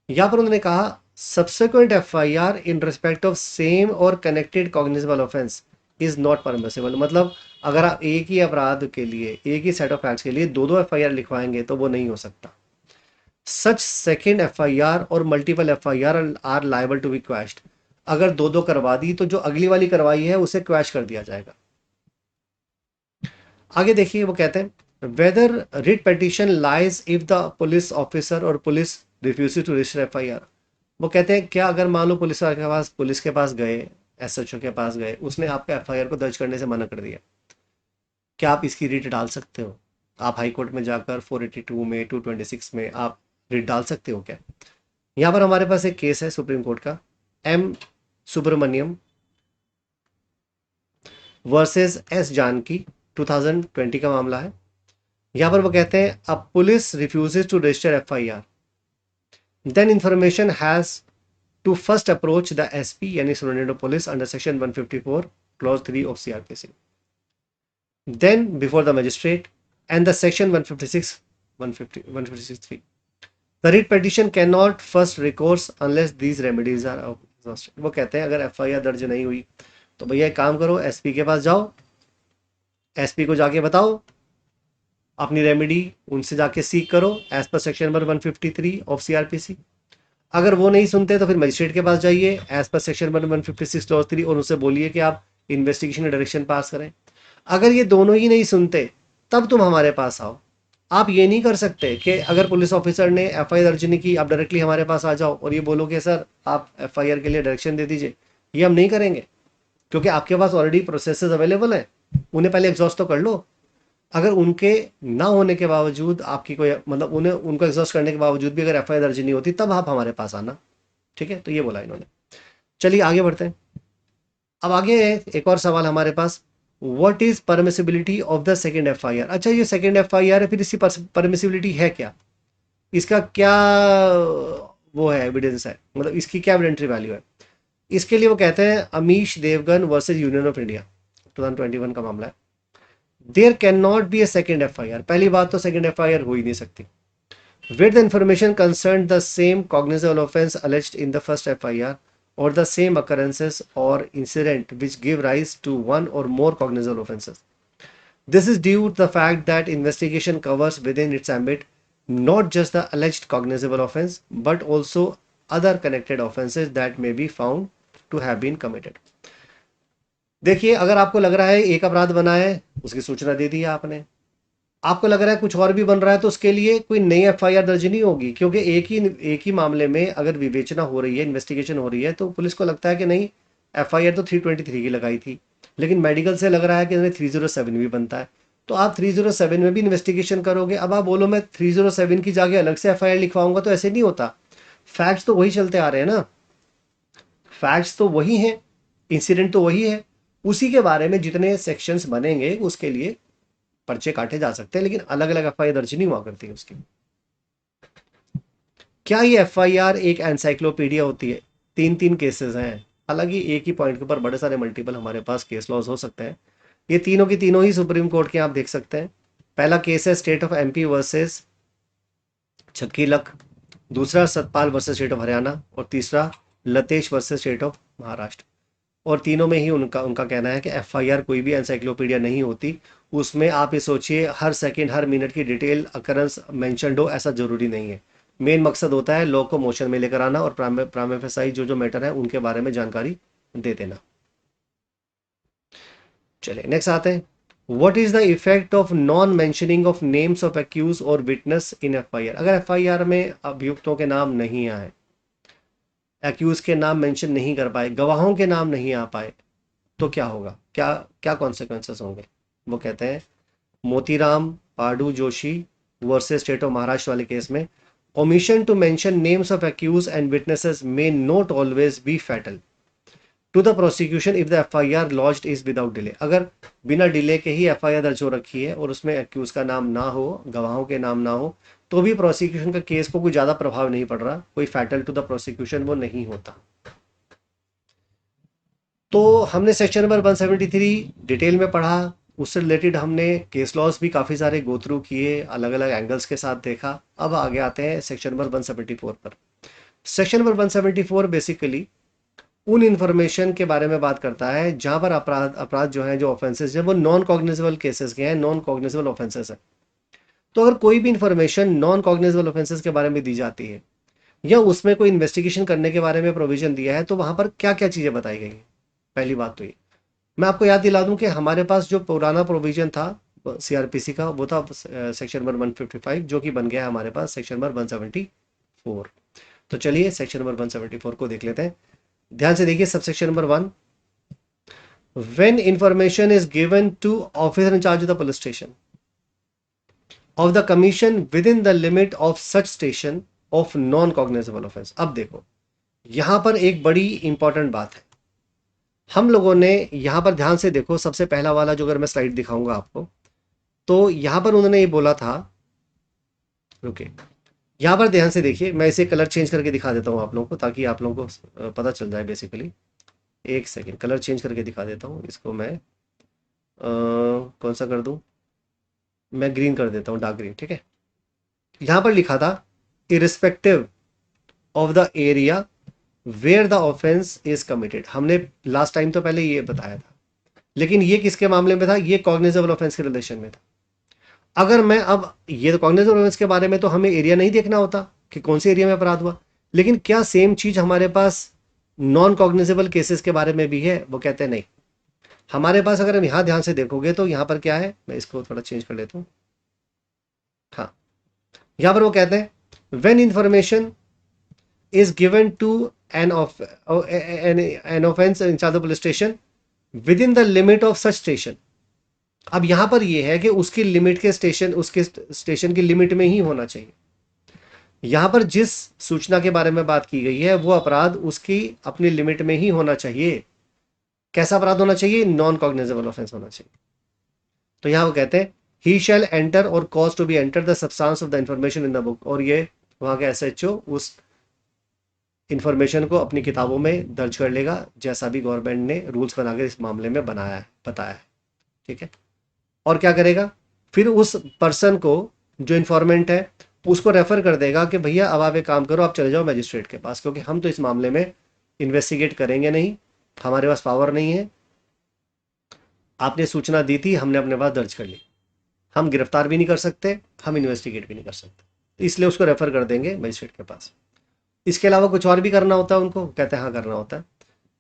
यहाँ पर उन्होंने कहा subsequent FIR in respect of same और connected cognizable offence is not permissible. मतलब अगर आप एक ही अपराध के लिए एक ही सेट ऑफ फैक्ट्स के लिए दो दो एफआईआर लिखवाएंगे तो वो नहीं हो सकता। सच सेकेंड एफआईआर और multiple FIR are liable to be quashed, अगर दो दो करवा दी तो जो अगली वाली करवाई है उसे क्वैश कर दिया जाएगा। आगे देखिए, वो कहते हैं whether writ petition lies if the police officer और police refuse to register FIR. वो कहते हैं क्या अगर मान लो पुलिस के पास गए, एसएचओ के पास गए, उसने आपका एफआईआर को दर्ज करने से मना कर दिया, क्या आप इसकी रिट डाल सकते हो? आप हाई कोर्ट में जाकर 482 में 226 में आप रिट डाल सकते हो क्या? यहाँ पर हमारे पास एक केस है सुप्रीम कोर्ट का, M Subramaniam versus S Janaki 2020 का मामला है। यहाँ पर वो कहते हैं a police refuses to register FIR, then information has to first approach the SP यानी superintendent of police under section 154 clause 3 of CrPC, then before the magistrate and the section 156 156(3). The writ petition cannot first recourse unless these remedies are exhausted। वो कहते हैं अगर एफआईआर दर्ज नहीं हुई तो भैया एक काम करो, एसपी के पास जाओ, एसपी को जाके बताओ अपनी रेमेडी, उनसे जाके सीख करो as per section number 153 of CrPC. अगर वो नहीं सुनते तो फिर मजिस्ट्रेट के पास जाइए as per section number 156 clause 3 और उनसे बोलिए कि आप इन्वेस्टिगेशन डायरेक्शन पास करें। अगर ये दोनों ही नहीं सुनते तब तुम हमारे पास आओ। आप ये नहीं कर सकते कि अगर पुलिस ऑफिसर ने एफआईआर दर्ज नहीं की आप डायरेक्टली हमारे पास आ जाओ और ये बोलो कि सर आप एफआईआर के लिए डायरेक्शन दे दीजिए, ये हम नहीं करेंगे, क्योंकि आपके पास ऑलरेडी प्रोसेसेस अवेलेबल हैं, उन्हें पहले एग्जॉस्ट तो कर लो। अगर उनके ना होने के बावजूद आपकी कोई मतलब उन्हें उनको एग्जॉस्ट करने के बावजूद भी अगर एफआईआर दर्ज नहीं होती, तब आप हमारे पास आना। ठीक है, तो ये बोला इन्होंने। चलिए आगे बढ़ते हैं। अब आगे है एक और सवाल हमारे पास, what is permissibility of the second FIR. अच्छा, ये सेकेंड एफआईआर है, फिर इसकी परमिसिबिलिटी है क्या, इसका क्या वो है, एविडेंस है, मतलब इसकी क्या एविडेंटरी वैल्यू है। इसके लिए वो कहते हैं Amish Devgan versus Union of India, 2021 का मामला है। There can not be a second FIR. पहली बात तो सेकेंड एफआईआर हो ही नहीं सकती with the information concerned the same cognizable offense alleged in the first FIR or the same occurrences or incident which give rise to one or more cognizable offenses. This is due to the fact that investigation covers within its ambit not just the alleged cognizable offense but also other connected offenses that may be found to have been committed. देखिए, अगर आपको लग रहा है एक अपराध बना है, उसकी सूचना दे दी आपने, आपको लग रहा है कुछ और भी बन रहा है, तो उसके लिए कोई नई एफआईआर दर्ज नहीं होगी, क्योंकि एक ही मामले में अगर विवेचना हो रही है, इन्वेस्टिगेशन हो रही है, तो पुलिस को लगता है कि नहीं, एफआईआर तो 323 की लगाई थी, लेकिन मेडिकल से लग रहा है कि 307 भी बनता है, तो आप 307 में भी इन्वेस्टिगेशन करोगे। अब आप बोलो मैं 307 की जगह अलग से एफआईआर लिखवाऊंगा, तो ऐसे नहीं होता। फैक्ट्स तो वही चलते आ रहे हैं ना, फैक्ट्स तो वही हैं, इंसिडेंट तो वही है, उसी के बारे में जितने सेक्शंस बनेंगे उसके लिए पर्चे काटे जा सकते हैं, लेकिन अलग अलग एफआईआर दर्ज नहीं हुआ करती उसकी। क्या ये एफआईआर एक एनसाइक्लोपीडिया होती है? तीन तीन केसेस हैं, हालांकि एक ही पॉइंट के ऊपर बड़े सारे मल्टीपल हमारे पास केस लॉज हो सकते हैं। ये तीनों की तीनों ही सुप्रीम कोर्ट के आप देख सकते हैं। पहला केस है state of MP versus Chhakki Lal, दूसरा Satpal versus state of Haryana, और तीसरा Latesh versus state of Maharashtra. और तीनों में ही उनका उनका कहना है कि एफआईआर कोई भी एनसाइक्लोपीडिया नहीं होती, उसमें आप ये सोचिए हर सेकंड हर मिनट की डिटेल अकरेंस मेंशनड हो, ऐसा जरूरी नहीं है। मेन मकसद होता है लॉ को मोशन में लेकर आना और प्राइम फेसाई जो जो मैटर है उनके बारे में जानकारी दे देना। चलिए नेक्स्ट आते हैं, what is the effect of non mentioning of names of accused or witness in FIR. अगर एफआईआर में अभियुक्तों के नाम नहीं आए, एक्यूज के नाम मेंशन नहीं कर पाए, गवाहों के नाम नहीं आ पाए, तो क्या होगा, क्या क्या कॉन्सिक्वेंसेस होंगे। वो कहते हैं Motiram Padu Joshi versus state of Maharashtra वाले केस में, omission to mention names of accused and witnesses may not always be fatal to the prosecution if the FIR launched is without delay. अगर बिना डिले के ही एफआईआर दर्ज हो रखी है और उसमें एक्यूज का नाम ना हो, गवाहों के नाम ना हो, तो भी प्रोसिक्यूशन का केस को कोई ज्यादा प्रभाव नहीं पड़ रहा, कोई फैटल टू द प्रोसिक्यूशन वो नहीं होता। तो हमने सेक्शन नंबर 173 डिटेल में पढ़ा, उससे रिलेटेड हमने केस लॉस भी काफ़ी सारे गो थ्रू किए, अलग अलग एंगल्स के साथ देखा। अब आगे आते हैं सेक्शन नंबर 174 पर। सेक्शन नंबर 174 बेसिकली उन इंफॉर्मेशन के बारे में बात करता है जहां पर अपराध अपराध जो है, जो ऑफेंसेस है, वो नॉन कॉग्निजेबल केसेस के हैं, नॉन कॉग्निजेबल ऑफेंसेस है। तो अगर कोई भी इंफॉर्मेशन नॉन कॉग्निजेबल ऑफेंसेस के बारे में दी जाती है या उसमें कोई इन्वेस्टिगेशन करने के बारे में प्रोविजन दिया है, तो वहां पर क्या क्या चीजें बताई गई हैं। पहली बात तो ये, मैं आपको याद दिला दूं कि हमारे पास जो पुराना प्रोविजन था सीआरपीसी का, वो था सेक्शन नंबर 155, जो कि बन गया है हमारे पास सेक्शन नंबर 174। तो चलिए सेक्शन नंबर 174 को देख लेते हैं। ध्यान से देखिए, subsection number 1, when information is given to officer in charge of the police station of the commission within the limit of such station of non cognizable offence. अब देखो, यहां पर एक बड़ी इंपॉर्टेंट बात है, हम लोगों ने यहां पर ध्यान से देखो, सबसे पहला वाला जो अगर मैं स्लाइड दिखाऊंगा आपको, तो यहां पर उन्होंने ये बोला था, रुके, यहां पर ध्यान से देखिए, मैं इसे कलर चेंज करके दिखा देता हूं आप लोगों को, ताकि आप लोगों को पता चल जाए बेसिकली। एक सेकेंड, कलर चेंज करके दिखा देता हूं इसको मैं, कौन सा कर दूं, मैं ग्रीन कर देता हूं, डार्क ग्रीन, ठीक है। यहां पर लिखा था irrespective of the area where the offence is committed. हमने लास्ट टाइम तो पहले ये बताया था, लेकिन ये किसके मामले में था, ये कॉग्निजेबल ऑफेंस के रिलेशन में था। अगर मैं अब ये तो कॉग्निजेबल ऑफेंस के बारे में तो हमें एरिया नहीं देखना होता कि कौन से एरिया में अपराध हुआ, लेकिन क्या सेम चीज हमारे पास नॉन कॉग्निजेबल केसेस के बारे में भी है। वो कहते हैं नहीं, हमारे पास अगर हम यहां ध्यान से देखोगे तो यहां पर क्या है, मैं इसको थोड़ा चेंज कर लेता हूं। हाँ, यहां पर वो कहते हैं when information is given to an offense inside the police station within the limit of such station. अब यहां पर यह है कि उसकी लिमिट के स्टेशन, उसके स्टेशन की लिमिट में ही होना चाहिए। यहां पर जिस सूचना के बारे में बात की गई है वो अपराध उसकी अपनी लिमिट में ही होना चाहिए। कैसा अपराध होना चाहिए? नॉन कॉग्निजेबल ऑफेंस होना चाहिए। तो यहां वो कहते हैं he shall enter or cause to be enter the substance of the information in the book, और ये वहां के एसएचओ उस इंफॉर्मेशन को अपनी किताबों में दर्ज कर लेगा जैसा भी गवर्नमेंट ने रूल्स बनाकर इस मामले में बनाया है, बताया है। ठीक है, और क्या करेगा फिर उस पर्सन को, जो इन्फॉर्मेंट है, उसको रेफर कर देगा कि भैया अब आप एक काम करो, आप चले जाओ मजिस्ट्रेट के पास, क्योंकि हम तो इस मामले में इन्वेस्टिगेट करेंगे नहीं, हमारे पास पावर नहीं है। आपने सूचना दी थी, हमने अपने पास दर्ज कर ली, हम गिरफ्तार भी नहीं कर सकते, हम इन्वेस्टिगेट भी नहीं कर सकते, इसलिए उसको रेफर कर देंगे मजिस्ट्रेट के पास। इसके अलावा कुछ और भी करना होता है उनको? कहते हैं हाँ करना होता है।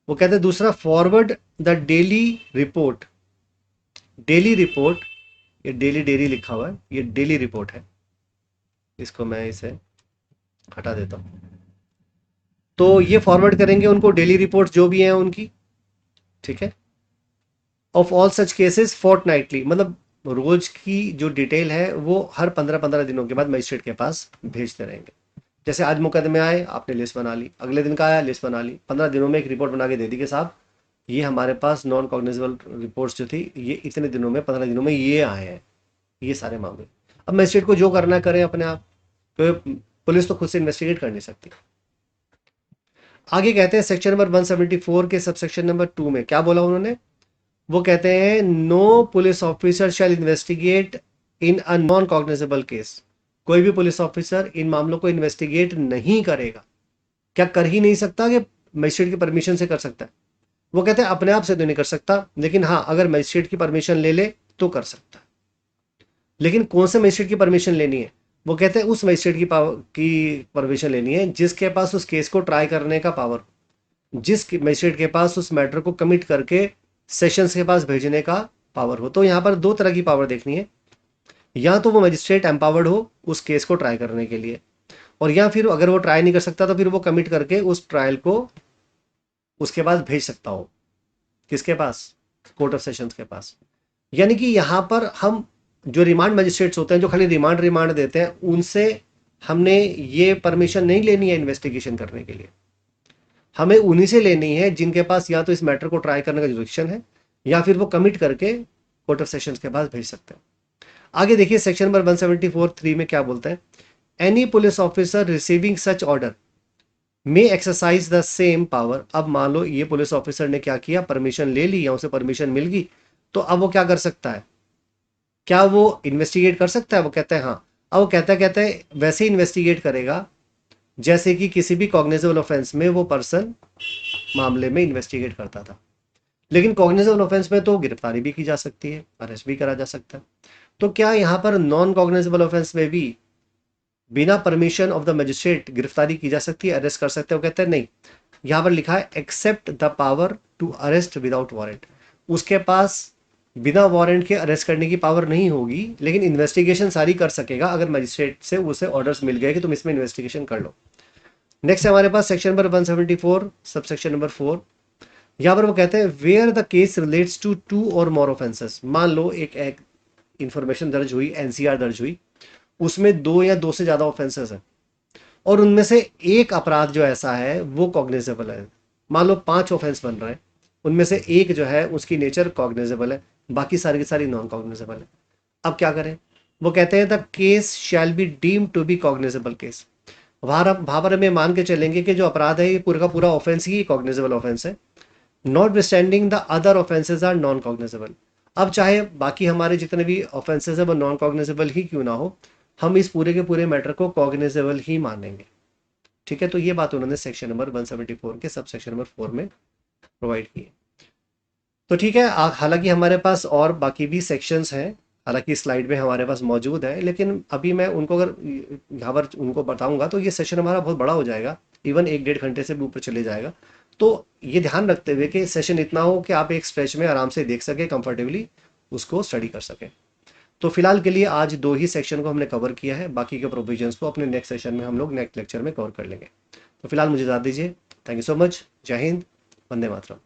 वो कहते हैं दूसरा, forward the daily report. Daily report, ये डेली डेरी लिखा हुआ है, ये डेली रिपोर्ट है, इसको मैं इसे हटा देता हूं। तो ये फॉरवर्ड करेंगे उनको डेली रिपोर्ट जो भी हैं उनकी। ठीक है, of all such cases fortnightly, मतलब रोज की जो डिटेल है वो हर 15-15 दिनों के बाद मजिस्ट्रेट के पास भेजते रहेंगे। जैसे आज मुकदमे आए, आपने लिस्ट बना ली, अगले दिन का आया, लिस्ट बना ली, 15 दिनों में एक रिपोर्ट बना के दे दी कि साहब ये हमारे पास नॉन कॉग्निजेबल रिपोर्ट्स जो थी ये इतने दिनों में, 15 दिनों में ये आए हैं, ये सारे मामले। अब मजिस्ट्रेट को जो करना करें अपने आप, तो पुलिस तो खुद से इन्वेस्टिगेट कर नहीं सकती। आगे कहते हैं सेक्शन नंबर 174 के सबसेक्शन नंबर 2 में क्या बोला उन्होंने? वो कहते हैं no police officer shall investigate in a non cognizable case. कोई भी पुलिस ऑफिसर इन मामलों को इन्वेस्टिगेट नहीं करेगा। क्या कर ही नहीं सकता कि मजिस्ट्रेट की परमिशन से कर सकता है? वो कहते हैं अपने आप से तो नहीं कर सकता, लेकिन हाँ अगर मजिस्ट्रेट की परमिशन ले ले तो कर सकता है। लेकिन कौन से मजिस्ट्रेट की परमिशन लेनी है? वो कहते हैं उस मजिस्ट्रेट की परमिशन लेनी है जिसके पास उस केस को ट्राई करने का पावर, जिस मजिस्ट्रेट के पास उस मैटर को कमिट करके सेशंस के पास भेजने का पावर हो। तो यहां पर दो तरह की पावर देखनी है, या तो वो मजिस्ट्रेट एम्पावर्ड हो उस केस को ट्राई करने के लिए, और या फिर अगर वो ट्राई नहीं कर सकता तो फिर वो कमिट करके उस ट्रायल को उसके पास भेज सकता हो। किसके पास? कोर्ट ऑफ सेशंस के पास। यानी कि यहां पर हम जो रिमांड मजिस्ट्रेट्स होते हैं, जो खाली रिमांड देते हैं, उनसे हमने ये परमिशन नहीं लेनी है इन्वेस्टिगेशन करने के लिए। हमें उन्हीं से लेनी है जिनके पास या तो इस मैटर को ट्राई करने का जुरिडिक्शन है, या फिर वो कमिट करके कोर्ट ऑफ सेशंस के पास भेज सकते हैं। आगे देखिए सेक्शन नंबर 174(3) में क्या बोलते हैं? Any police officer receiving such order may exercise the same power. अब मान लो ये पुलिस ऑफिसर ने क्या किया, परमिशन ले ली या उसे परमिशन मिल गई, तो अब वो क्या कर सकता है? क्या वो इन्वेस्टिगेट कर सकता है? वो कहते हैं हाँ। अब वो कहता है वैसे इन्वेस्टिगेट करेगा जैसे कि किसी भी कॉग्निजेबल ऑफेंस में वो पर्सन मामले में इन्वेस्टिगेट करता था। लेकिन कॉग्निजेबल ऑफेंस में तो गिरफ्तारी भी की जा सकती है, अरेस्ट भी करा जा सकता है। तो क्या यहाँ पर नॉन कॉग्निजेबल ऑफेंस में भी बिना परमिशन ऑफ द मजिस्ट्रेट गिरफ्तारी की जा सकती है, अरेस्ट कर सकते हैं? वो कहते हैं नहीं, यहाँ पर लिखा है except the power to arrest without warrant. उसके पास बिना वारंट के अरेस्ट करने की पावर नहीं होगी, लेकिन इन्वेस्टिगेशन सारी कर सकेगा अगर मजिस्ट्रेट से उसे ऑर्डर्स मिल गए कि तुम इसमें इन्वेस्टिगेशन कर लो। नेक्स्ट हमारे पास सेक्शन नंबर 174 सबसेक्शन नंबर 4। यहाँ पर वो कहते हैं where the case relates to 2 or more offences. मान लो एक इंफॉर्मेशन दर्ज हुई, एनसीआर दर्ज हुई, उसमें 2 या 2 से ज्यादा ऑफेंसेस हैं, और उनमें से एक अपराध जो ऐसा है वो कॉग्निजेबल है। मान लो 5 ऑफेंस बन रहे हैं, उनमें से एक जो है उसकी नेचर कॉग्निजेबल है, बाकी सारी की सारी नॉन कॉग्निजेबल है। अब क्या करें? वो कहते हैं the case shall be deemed to be cognizable case. वहां पर हमें मान के चलेंगे कि जो अपराध है ये पूरा का पूरा ऑफेंस ही कॉग्निजेबल ऑफेंस है, notwithstanding the other offences are non cognizable. अब चाहे बाकी हमारे जितने भी ऑफेंसेज है वो नॉन कॉग्निजेबल ही क्यों ना हो, हम इस पूरे के पूरे मैटर को कॉग्निजेबल ही मानेंगे। ठीक है, तो ये बात उन्होंने सेक्शन नंबर 174 के सब सेक्शन नंबर 4 में प्रोवाइड की है। तो ठीक है, हालांकि हमारे पास और बाकी भी सेक्शंस हैं, हालांकि स्लाइड में हमारे पास मौजूद है, लेकिन अभी मैं उनको अगर यहाँ पर उनको बताऊंगा तो ये सेशन हमारा बहुत बड़ा हो जाएगा, इवन 1-1.5 घंटे से भी ऊपर चले जाएगा। तो ये ध्यान रखते हुए कि सेशन इतना हो कि आप एक स्ट्रेच में आराम से देख सके, कंफर्टेबली उसको स्टडी कर सकें। तो फिलहाल के लिए आज 2 ही सेक्शन को हमने कवर किया है, बाकी के प्रोविजंस को अपने नेक्स्ट सेशन में हम लोग नेक्स्ट लेक्चर में कवर कर लेंगे। तो फिलहाल मुझे इजाजत दीजिए। Thank you so much. जय हिंद। वंदे मातरम।